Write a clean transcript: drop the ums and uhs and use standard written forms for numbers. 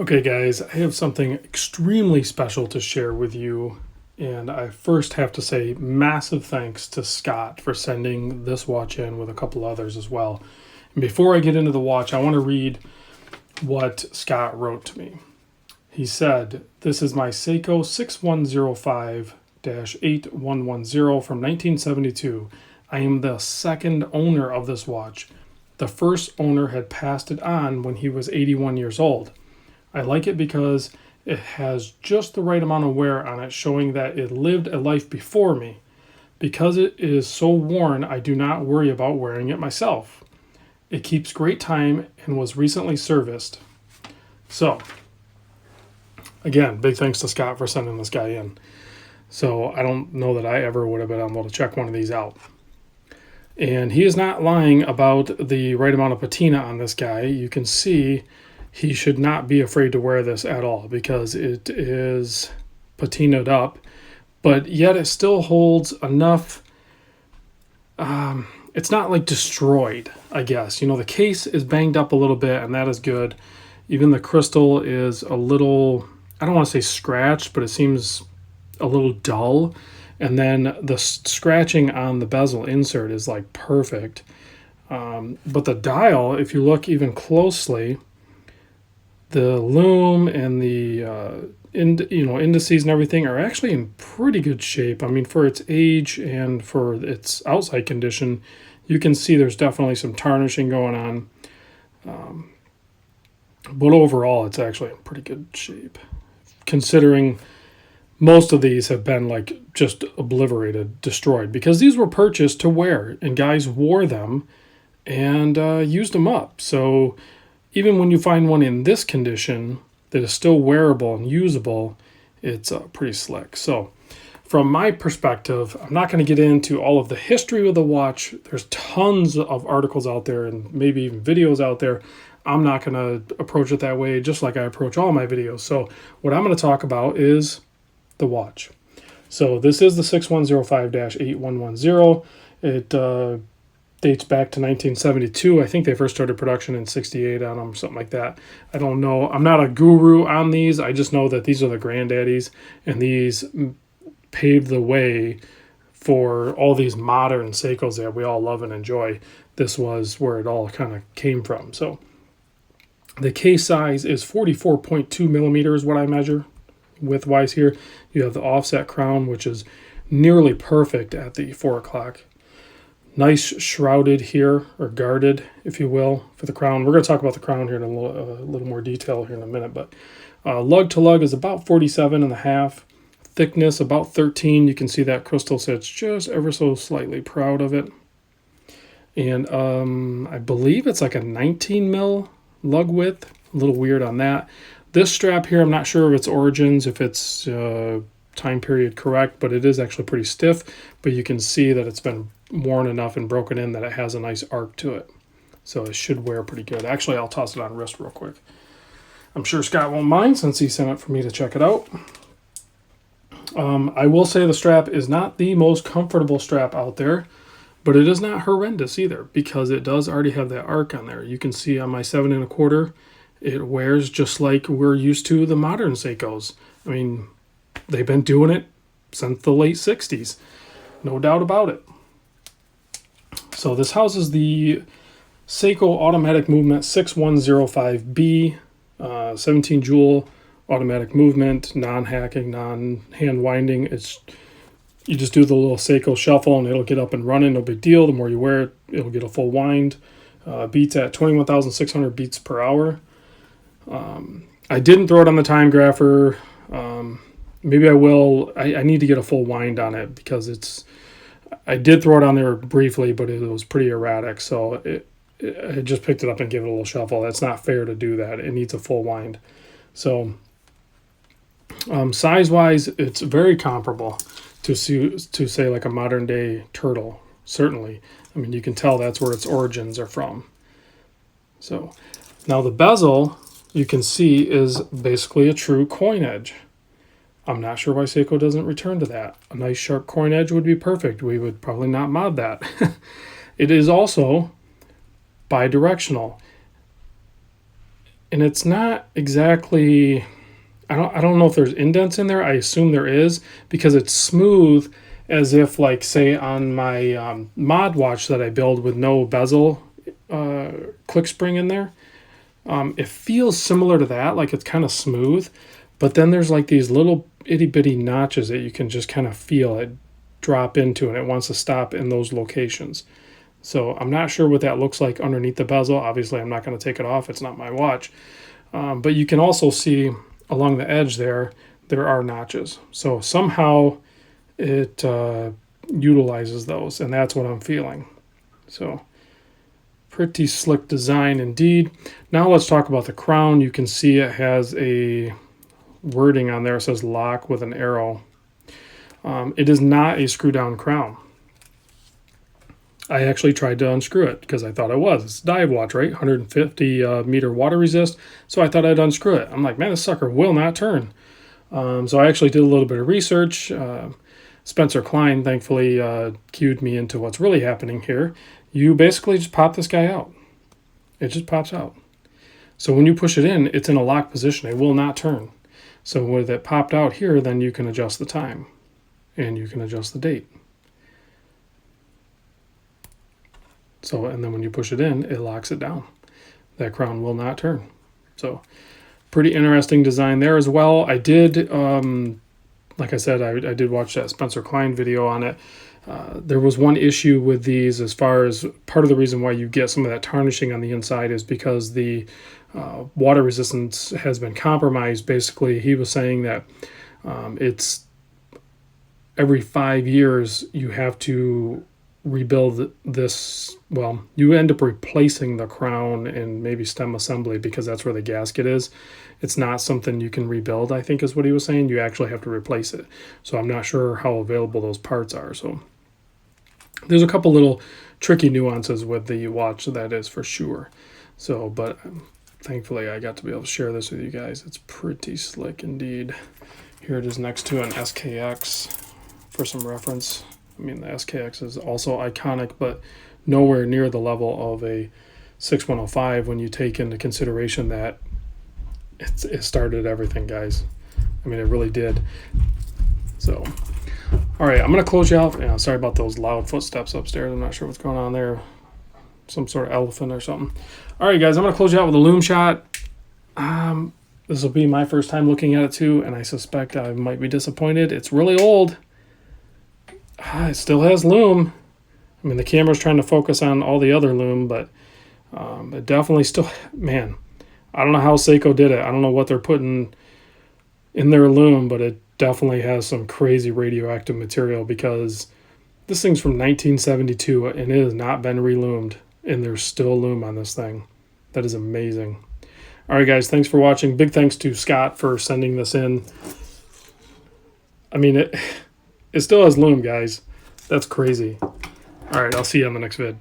Okay, guys, I have something extremely special to share with you. And I first have to say massive thanks to Scott for sending this watch in with a couple others as well. And before I get into the watch, I want to read what Scott wrote to me. He said, "This is my Seiko 6105 8110 from 1972. I am the second owner of this watch. The first owner had passed it on when he was 81 years old. I like it because it has just the right amount of wear on it, showing that it lived a life before me. Because it is so worn, I do not worry about wearing it myself. It keeps great time and was recently serviced." So, again, big thanks to Scott for sending this guy in. So, I don't know that I ever would have been able to check one of these out. And he is not lying about the right amount of patina on this guy. You can see he should not be afraid to wear this at all because it is patinaed up, but yet it still holds enough. It's not like destroyed, I guess. The case is banged up a little bit, and that is good. Even the crystal is a little, I don't want to say scratched, but it seems a little dull. And then the scratching on the bezel insert is like perfect. But the dial, if you look even closely, the loom and the indices and everything are actually in pretty good shape. I mean, for its age and for its outside condition, you can see there's definitely some tarnishing going on. But overall, it's actually in pretty good shape, considering most of these have been like just obliterated, destroyed, because these were purchased to wear, and guys wore them and used them up. So even when you find one in this condition that is still wearable and usable, it's pretty slick. So from my perspective, I'm not going to get into all of the history of the watch. There's tons of articles out there and maybe even videos out there. I'm not going to approach it that way, just like I approach all my videos. So what I'm going to talk about is the watch. So this is the 6105-8110. It dates back to 1972. I think they first started production in 68 on them, something like that. I don't know. I'm not a guru on these. I just know that these are the granddaddies, and these paved the way for all these modern Seikos that we all love and enjoy. This was where it all kind of came from. So the case size is 44.2 millimeters, what I measure width-wise here. You have the offset crown, which is nearly perfect at the 4 o'clock. Nice shrouded here, or guarded, if you will, for the crown. We're going to talk about the crown here in a little more detail here in a minute, but lug to lug is about 47 and a half. Thickness about 13. You can see that crystal sits just ever so slightly proud of it. And I believe it's like a 19 mil lug width. A little weird on that. This strap here, I'm not sure of its origins, if it's time period correct, but it is actually pretty stiff. But you can see that it's been worn enough and broken in that it has a nice arc to it. So it should wear pretty good. Actually, I'll toss it on wrist real quick. I'm sure Scott won't mind since he sent it for me to check it out. I will say the strap is not the most comfortable strap out there, but it is not horrendous either because it does already have that arc on there. You can see on my 7 1/4, it wears just like we're used to the modern Seikos. I mean, they've been doing it since the late 60s. No doubt about it. So this houses the Seiko automatic movement 6105B, 17 joule automatic movement, non-hacking, non-hand winding. You just do the little Seiko shuffle and it'll get up and running. No big deal. The more you wear it, it'll get a full wind. Beats at 21,600 beats per hour. I didn't throw it on the time grapher. Maybe I will. I need to get a full wind on it because I did throw it on there briefly, but it was pretty erratic. So I just picked it up and gave it a little shuffle. That's not fair to do that. It needs a full wind. So size-wise, it's very comparable to say like a modern day turtle. Certainly. I mean, you can tell that's where its origins are from. So now the bezel, you can see, is basically a true coin edge. I'm not sure why Seiko doesn't return to that. A nice sharp coin edge would be perfect. We would probably not mod that. It is also bidirectional. and it's not exactly, I don't know if there's indents in there. I assume there is, because it's smooth, as if, like, say on my mod watch that I build with no bezel click spring in there. It feels similar to that, like it's kind of smooth, but then there's like these little itty bitty notches that you can just kind of feel it drop into, and it wants to stop in those locations. So I'm not sure what that looks like underneath the bezel. Obviously, I'm not going to take it off. It's not my watch. But you can also see along the edge there are notches. So somehow it utilizes those, and that's what I'm feeling. So pretty slick design indeed. Now let's talk about the crown. You can see it has a wording on there. It says lock with an arrow. It is not a screw down crown. I actually tried to unscrew it because I thought it was. It's a dive watch, right? 150 meter water resist. So I thought I'd unscrew it. I'm like, man, this sucker will not turn. So I actually did a little bit of research. Spencer Klein thankfully cued me into what's really happening here. You basically just pop this guy out. It just pops out. So when you push it in, it's in a locked position. It will not turn. So with it popped out here, then you can adjust the time and you can adjust the date. So, and then when you push it in, it locks it down. That crown will not turn. So pretty interesting design there as well. I did, like I said, I did watch that Spencer Klein video on it. There was one issue with these, as far as part of the reason why you get some of that tarnishing on the inside is because the water resistance has been compromised. Basically, he was saying that it's every 5 years you have to rebuild this. Well, you end up replacing the crown and maybe stem assembly, because that's where the gasket is. It's not something you can rebuild, I think is what he was saying. You actually have to replace it. So I'm not sure how available those parts are. So there's a couple little tricky nuances with the watch, that is for sure. So, but thankfully I got to be able to share this with you guys. It's pretty slick indeed. Here it is next to an SKX for some reference. I mean, the SKX is also iconic, but nowhere near the level of a 6105 when you take into consideration that it started everything, guys. I mean, it really did. So, all right, I'm going to close you out. Yeah, sorry about those loud footsteps upstairs. I'm not sure what's going on there. Some sort of elephant or something. All right, guys, I'm going to close you out with a Loon Shot. This will be my first time looking at it too, and I suspect I might be disappointed. It's really old. It still has loom. I mean, the camera's trying to focus on all the other loom, but it definitely still, man, I don't know how Seiko did it. I don't know what they're putting in their loom, but it definitely has some crazy radioactive material, because this thing's from 1972 and it has not been reloomed, and there's still loom on this thing. That is amazing. All right, guys, thanks for watching. Big thanks to Scott for sending this in. I mean, it still has loom, guys. That's crazy. All right, I'll see you on the next vid.